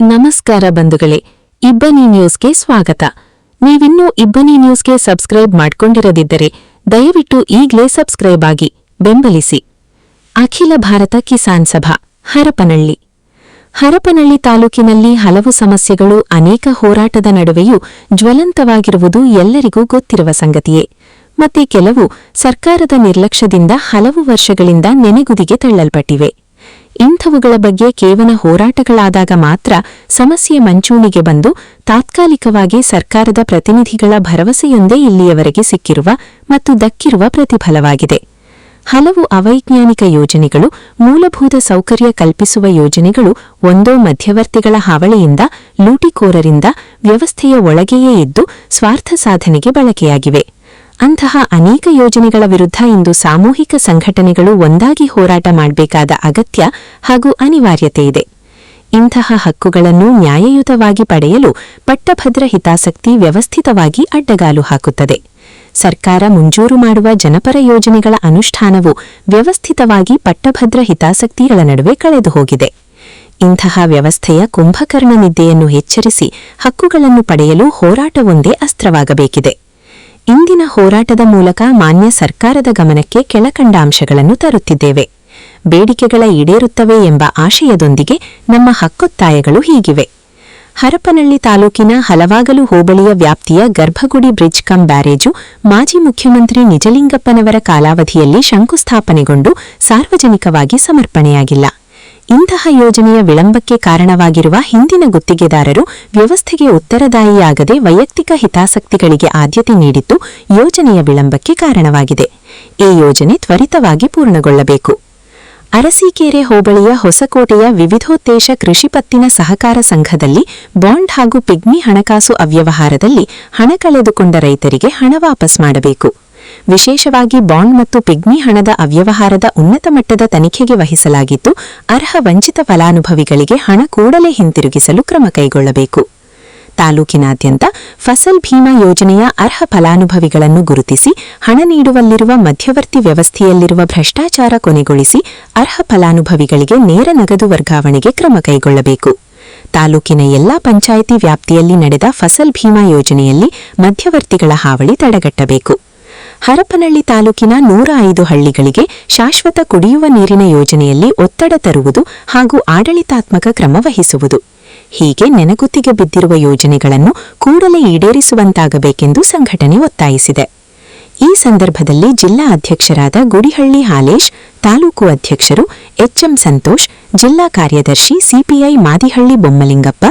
ನಮಸ್ಕಾರ ಬಂಧುಗಳೇ, ಇಬ್ಬನಿ ನ್ಯೂಸ್ಗೆ ಸ್ವಾಗತ. ನೀವಿನ್ನೂ ಇಬ್ಬನಿ ನ್ಯೂಸ್ಗೆ ಸಬ್ಸ್ಕ್ರೈಬ್ ಮಾಡ್ಕೊಂಡಿರದಿದ್ದರೆ ದಯವಿಟ್ಟು ಈಗ್ಲೇ ಸಬ್ಸ್ಕ್ರೈಬ್ ಆಗಿ ಬೆಂಬಲಿಸಿ. ಅಖಿಲ ಭಾರತ ಕಿಸಾನ್ ಸಭಾ ಹರಪನಹಳ್ಳಿ ತಾಲೂಕಿನಲ್ಲಿ ಹಲವು ಸಮಸ್ಯೆಗಳು ಅನೇಕ ಹೋರಾಟದ ನಡುವೆಯೂ ಜ್ವಲಂತವಾಗಿರುವುದು ಎಲ್ಲರಿಗೂ ಗೊತ್ತಿರುವ ಸಂಗತಿಯೇ. ಮತ್ತೆ ಕೆಲವು ಸರ್ಕಾರದ ನಿರ್ಲಕ್ಷ್ಯದಿಂದ ಹಲವು ವರ್ಷಗಳಿಂದ ನೆನೆಗುದಿಗೆ ತಳ್ಳಲ್ಪಟ್ಟಿವೆ. ಇಂಥವುಗಳ ಬಗ್ಗೆ ಕೇವಲ ಹೋರಾಟಗಳಾದಾಗ ಮಾತ್ರ ಸಮಸ್ಯೆ ಮಂಚೂಣಿಗೆ ಬಂದು ತಾತ್ಕಾಲಿಕವಾಗಿ ಸರ್ಕಾರದ ಪ್ರತಿನಿಧಿಗಳ ಭರವಸೆಯೊಂದೇ ಇಲ್ಲಿಯವರೆಗೆ ಸಿಕ್ಕಿರುವ ಮತ್ತು ದಕ್ಕಿರುವ ಪ್ರತಿಫಲವಾಗಿದೆ. ಹಲವು ಅವೈಜ್ಞಾನಿಕ ಯೋಜನೆಗಳು, ಮೂಲಭೂತ ಸೌಕರ್ಯ ಕಲ್ಪಿಸುವ ಯೋಜನೆಗಳು ಒಂದೋ ಮಧ್ಯವರ್ತಿಗಳ ಹಾವಳಿಯಿಂದ, ಲೂಟಿಕೋರರಿಂದ ವ್ಯವಸ್ಥೆಯ ಒಳಗೆಯೇ ಇದ್ದು ಸ್ವಾರ್ಥ ಸಾಧನೆಗೆ ಬಳಕೆಯಾಗಿವೆ. ಅಂತಹ ಅನೇಕ ಯೋಜನೆಗಳ ವಿರುದ್ಧ ಇಂದು ಸಾಮೂಹಿಕ ಸಂಘಟನೆಗಳು ಒಂದಾಗಿ ಹೋರಾಟ ಮಾಡಬೇಕಾದ ಅಗತ್ಯ ಹಾಗೂ ಅನಿವಾರ್ಯತೆ ಇದೆ. ಇಂತಹ ಹಕ್ಕುಗಳನ್ನು ನ್ಯಾಯಯುತವಾಗಿ ಪಡೆಯಲು ಪಟ್ಟಭದ್ರ ಹಿತಾಸಕ್ತಿ ವ್ಯವಸ್ಥಿತವಾಗಿ ಅಡ್ಡಗಾಲು ಹಾಕುತ್ತದೆ. ಸರ್ಕಾರ ಮುಂಜೂರು ಮಾಡುವ ಜನಪರ ಯೋಜನೆಗಳ ಅನುಷ್ಠಾನವು ವ್ಯವಸ್ಥಿತವಾಗಿ ಪಟ್ಟಭದ್ರ ಹಿತಾಸಕ್ತಿಗಳ ನಡುವೆ ಕಳೆದು ಹೋಗಿದೆ. ಇಂತಹ ವ್ಯವಸ್ಥೆಯ ಕುಂಭಕರ್ಣ ನಿದ್ದೆಯನ್ನು ಎಚ್ಚರಿಸಿ ಹಕ್ಕುಗಳನ್ನು ಪಡೆಯಲು ಹೋರಾಟವೊಂದೇ ಅಸ್ತ್ರವಾಗಬೇಕಿದೆ. ಇಂದಿನ ಹೋರಾಟದ ಮೂಲಕ ಮಾನ್ಯ ಸರ್ಕಾರದ ಗಮನಕ್ಕೆ ಕೆಳಕಂಡ ಅಂಶಗಳನ್ನು ತರುತ್ತಿದ್ದೇವೆ. ಬೇಡಿಕೆಗಳ ಈಡೇರುತ್ತವೆ ಎಂಬ ಆಶಯದೊಂದಿಗೆ ನಮ್ಮ ಹಕ್ಕೊತ್ತಾಯಗಳು ಹೀಗಿವೆ. ಹರಪನಹಳ್ಳಿ ತಾಲೂಕಿನ ಹಲವಾಗಲು ಹೋಬಳಿಯ ವ್ಯಾಪ್ತಿಯ ಗರ್ಭಗುಡಿ ಬ್ರಿಡ್ಜ್ ಕಂ ಬ್ಯಾರೇಜು ಮಾಜಿ ಮುಖ್ಯಮಂತ್ರಿ ನಿಜಲಿಂಗಪ್ಪನವರ ಕಾಲಾವಧಿಯಲ್ಲಿ ಶಂಕುಸ್ಥಾಪನೆಗೊಂಡು ಸಾರ್ವಜನಿಕವಾಗಿ ಸಮರ್ಪಣೆಯಾಗಿಲ್ಲ. ಇಂತಹ ಯೋಜನೆಯ ವಿಳಂಬಕ್ಕೆ ಕಾರಣವಾಗಿರುವ ಹಿಂದಿನ ಗುತ್ತಿಗೆದಾರರು ವ್ಯವಸ್ಥೆಗೆ ಉತ್ತರದಾಯಿಯಾಗದೆ ವೈಯಕ್ತಿಕ ಹಿತಾಸಕ್ತಿಗಳಿಗೆ ಆದ್ಯತೆ ನೀಡಿದ್ದು ಯೋಜನೆಯ ವಿಳಂಬಕ್ಕೆ ಕಾರಣವಾಗಿದೆ. ಈ ಯೋಜನೆ ತ್ವರಿತವಾಗಿ ಪೂರ್ಣಗೊಳ್ಳಬೇಕು. ಅರಸೀಕೆರೆ ಹೋಬಳಿಯ ಹೊಸಕೋಟೆಯ ವಿವಿಧೋದ್ದೇಶ ಕೃಷಿ ಪತ್ತಿನ ಸಹಕಾರ ಸಂಘದಲ್ಲಿ ಬಾಂಡ್ ಹಾಗೂ ಪಿಗ್ಮಿ ಹಣಕಾಸು ಅವ್ಯವಹಾರದಲ್ಲಿ ಹಣ ಕಳೆದುಕೊಂಡ ರೈತರಿಗೆ ಹಣ ವಾಪಸ್ ಮಾಡಬೇಕು. ವಿಶೇಷವಾಗಿ ಬಾಂಡ್ ಮತ್ತು ಪಿಗ್ಮಿ ಹಣದ ಅವ್ಯವಹಾರದ ಉನ್ನತ ಮಟ್ಟದ ತನಿಖೆಗೆ ವಹಿಸಲಾಗಿದ್ದು, ಅರ್ಹ ವಂಚಿತ ಫಲಾನುಭವಿಗಳಿಗೆ ಹಣ ಕೂಡಲೇ ಹಿಂತಿರುಗಿಸಲು ಕ್ರಮ ಕೈಗೊಳ್ಳಬೇಕು. ತಾಲೂಕಿನಾದ್ಯಂತ ಫಸಲ್ ಭೀಮಾ ಯೋಜನೆಯ ಅರ್ಹ ಫಲಾನುಭವಿಗಳನ್ನು ಗುರುತಿಸಿ ಹಣ ನೀಡುವಲ್ಲಿರುವ ಮಧ್ಯವರ್ತಿ ವ್ಯವಸ್ಥೆಯಲ್ಲಿರುವ ಭ್ರಷ್ಟಾಚಾರ ಕೊನೆಗೊಳಿಸಿ ಅರ್ಹ ಫಲಾನುಭವಿಗಳಿಗೆ ನೇರ ನಗದು ವರ್ಗಾವಣೆಗೆ ಕ್ರಮ ಕೈಗೊಳ್ಳಬೇಕು. ತಾಲೂಕಿನ ಎಲ್ಲಾ ಪಂಚಾಯಿತಿ ವ್ಯಾಪ್ತಿಯಲ್ಲಿ ನಡೆದ ಫಸಲ್ ಭೀಮಾ ಯೋಜನೆಯಲ್ಲಿ ಮಧ್ಯವರ್ತಿಗಳ ಹಾವಳಿ ತಡೆಗಟ್ಟಬೇಕು. ಹರಪನಹಳ್ಳಿ ತಾಲೂಕಿನ 105 ಹಳ್ಳಿಗಳಿಗೆ ಶಾಶ್ವತ ಕುಡಿಯುವ ನೀರಿನ ಯೋಜನೆಯಲ್ಲಿ ಒತ್ತಡ ತರುವುದು ಹಾಗೂ ಆಡಳಿತಾತ್ಮಕ ಕ್ರಮ ವಹಿಸುವುದು. ಹೀಗೆ ನೆನಗುತ್ತಿಗೆ ಬಿದ್ದಿರುವ ಯೋಜನೆಗಳನ್ನು ಕೂಡಲೇ ಈಡೇರಿಸುವಂತಾಗಬೇಕೆಂದು ಸಂಘಟನೆ ಒತ್ತಾಯಿಸಿದೆ. ಈ ಸಂದರ್ಭದಲ್ಲಿ ಜಿಲ್ಲಾ ಅಧ್ಯಕ್ಷರಾದ ಗುಡಿಹಳ್ಳಿ ಹಾಲೇಶ್, ತಾಲೂಕು ಅಧ್ಯಕ್ಷರು ಎಚ್ಎಂ ಸಂತೋಷ್, ಜಿಲ್ಲಾ ಕಾರ್ಯದರ್ಶಿ ಸಿಪಿಐ ಮಾದಿಹಳ್ಳಿ ಬೊಮ್ಮಲಿಂಗಪ್ಪ,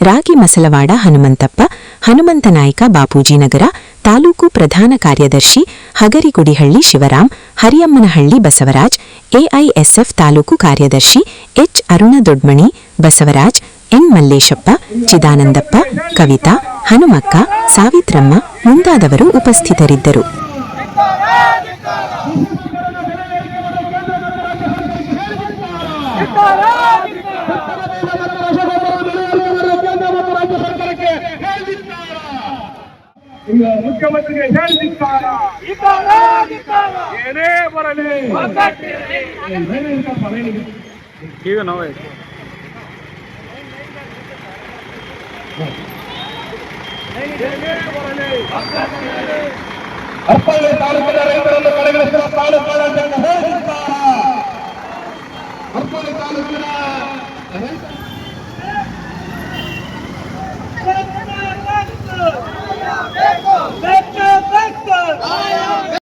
ರಾಗಿ ಮಸಲವಾಡ ಹನುಮಂತಪ್ಪ, ಹನುಮಂತನಾಯ್ಕ ಬಾಪೂಜಿನಗರ, ತಾಲೂಕು ಪ್ರಧಾನ ಕಾರ್ಯದರ್ಶಿ ಹಗರಿಗುಡಿಹಳ್ಳಿ ಶಿವರಾಮ್, ಹರಿಯಮ್ಮನಹಳ್ಳಿ ಬಸವರಾಜ್, ಎಐಎಸ್ಎಫ್ ತಾಲೂಕು ಕಾರ್ಯದರ್ಶಿ ಎಚ್ ಅರುಣ ದೊಡ್ಮಣಿ, ಬಸವರಾಜ್, ಎನ್ ಮಲ್ಲೇಶಪ್ಪ, ಚಿದಾನಂದಪ್ಪ, ಕವಿತಾ, ಹನುಮಕ್ಕ, ಸಾವಿತ್ರಮ್ಮ ಮುಂತಾದವರು ಉಪಸ್ಥಿತರಿದ್ದರು. ಮುಖ್ಯಮಂತ್ರಿಗೆ ಏನೇ ಬರಲಿ ಈಗ ನಾವೇ ಹರಪನಹಳ್ಳಿ ತಾಲೂಕಿನ ರೈತರನ್ನು ಕಡೆಗಣಿಸುವ ತಾಲೂಕು ಹರಪನಹಳ್ಳಿ ತಾಲೂಕಿನ